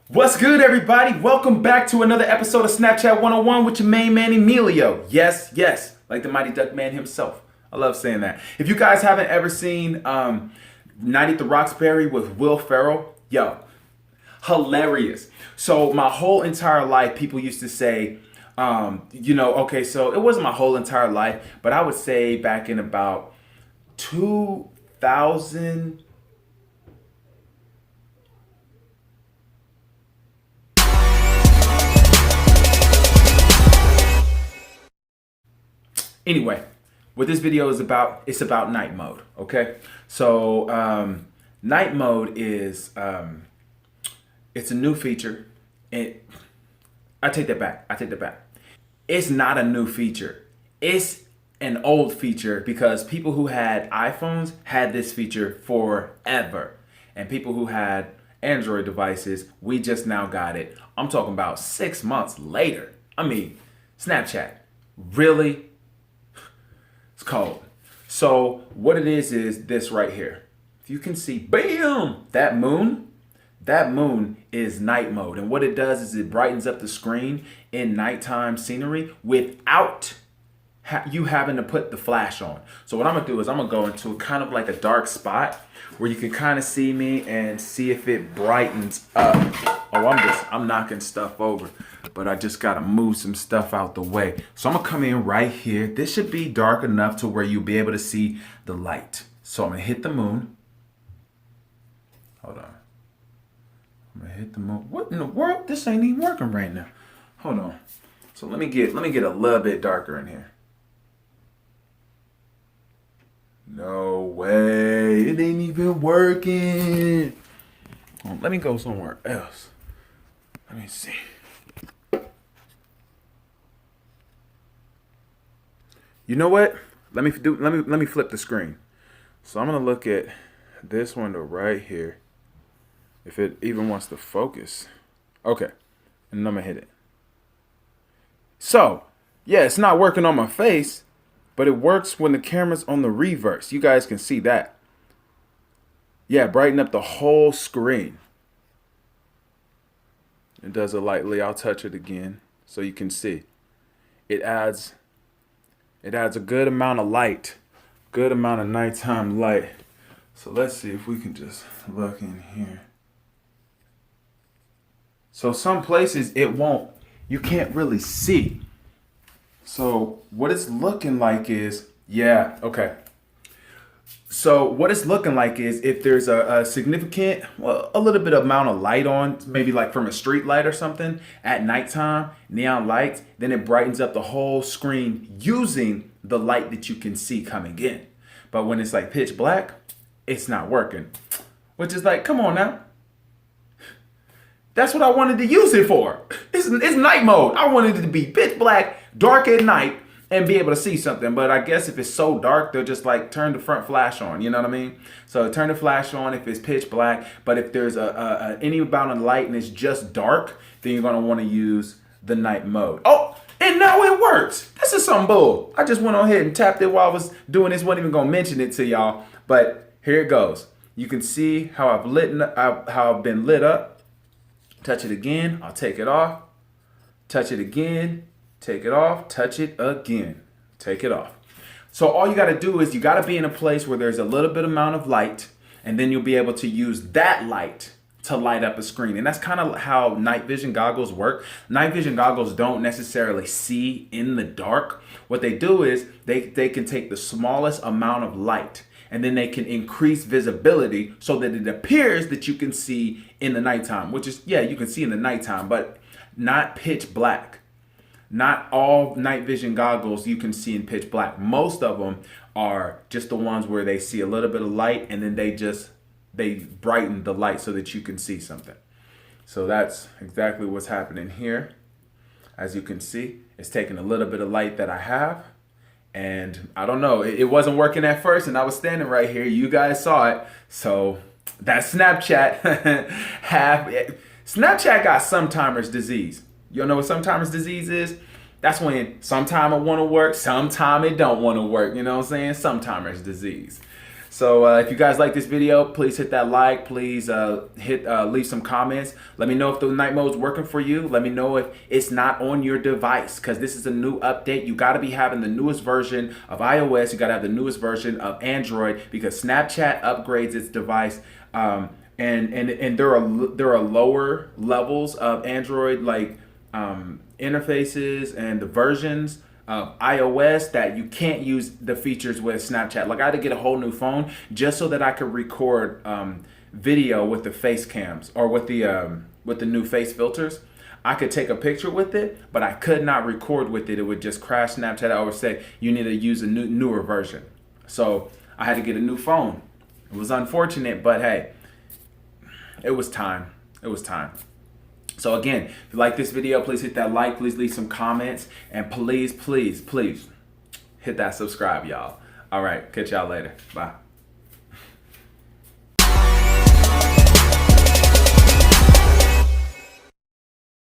What's good, everybody? Welcome back to another episode of Snapchat 101 with your main man, Emilio. Yes, yes, like the Mighty Duck Man himself. I love saying that. If you guys haven't ever seen Night at the Roxbury with Will Ferrell, yo, hilarious. So my whole entire life, people used to say, okay, so it wasn't my whole entire life, but I would say back in about 2000. Anyway, what this video is about, it's about night mode, okay? So night mode is, it's a new feature. I take that back. It's not a new feature. It's an old feature because people who had iPhones had this feature forever. And people who had Android devices, we just now got it. I'm talking about 6 months later. I mean, Snapchat, really? It's cold. So what it is this right here. If you can see, bam, that moon is night mode. And what it does is it brightens up the screen in nighttime scenery without you having to put the flash on. So what I'm gonna do is I'm gonna go into kind of like a dark spot where you can kind of see me and see if it brightens up. Oh, I'm knocking stuff over, but I just gotta move some stuff out the way. So I'm gonna come in right here. This should be dark enough to where you'll be able to see the light. So I'm gonna hit the moon. Hold on. I'm gonna hit the moon. What in the world? This ain't even working right now. Hold on. So let me get a little bit darker in here. No way. It ain't even working. Oh, let me go somewhere else. Let me see. You know what? Let me flip the screen. So I'm gonna look at this window right here. If it even wants to focus. Okay. And I'm gonna hit it. So, yeah, it's not working on my face, but it works when the camera's on the reverse. You guys can see that. Yeah, brighten up the whole screen. It does it lightly. I'll touch it again so you can see. It adds a good amount of light, good amount of nighttime light. So let's see if we can just look in here. So some places you can't really see. So what it's looking like is, yeah, okay. So what it's looking like is if there's a significant, well, a little bit amount of light on, maybe like from a street light or something at nighttime, neon lights, then it brightens up the whole screen using the light that you can see coming in. But when it's like pitch black, it's not working. Which is like, come on now. That's what I wanted to use it for. It's night mode. I wanted it to be pitch black, dark at night, and be able to see something. But I guess if it's so dark, they'll just like turn the front flash on. You know what I mean? So turn the flash on if it's pitch black. But if there's any amount of light and it's just dark, then you're gonna want to use the night mode. Oh, and now it works. This is some bull. I just went on ahead and tapped it while I was doing this. Wasn't even gonna mention it to y'all, but here it goes. You can see how I've been lit up. Touch it again, I'll take it off. Touch it again, take it off. Touch it again, take it off. So all you gotta do is you gotta be in a place where there's a little bit amount of light, and then you'll be able to use that light to light up a screen. And that's kind of how night vision goggles work. Night vision goggles don't necessarily see in the dark. What they do is they can take the smallest amount of light, and then they can increase visibility so that it appears that you can see in the nighttime, which is, yeah, you can see in the nighttime, but not pitch black. Not all night vision goggles you can see in pitch black. Most of them are just the ones where they see a little bit of light and then they brighten the light so that you can see something. So that's exactly what's happening here. As you can see, it's taking a little bit of light that I have. And I don't know, it wasn't working at first and I was standing right here. You guys saw it. So that's Snapchat. Snapchat got sometimer's disease. You know what sometimer's disease is? That's when sometime it want to work, sometime it don't want to work. You know what I'm saying? Sometimer's disease. So if you guys like this video, please hit that like. Please leave some comments. Let me know if the night mode is working for you. Let me know if it's not on your device, because this is a new update. You got to be having the newest version of iOS. You got to have the newest version of Android, because Snapchat upgrades its device. And there are lower levels of Android, like interfaces and the versions of iOS that you can't use the features with Snapchat. Like, I had to get a whole new phone just so that I could record video with the face cams, or with the new face filters. I could take a picture with it, but I could not record with it. It would just crash Snapchat. I would say you need to use a newer version. So I had to get a new phone. It was unfortunate, but hey, it was time. It was time. So again, if you like this video, please hit that like, please leave some comments, and please hit that subscribe, y'all. All right, catch y'all later. Bye.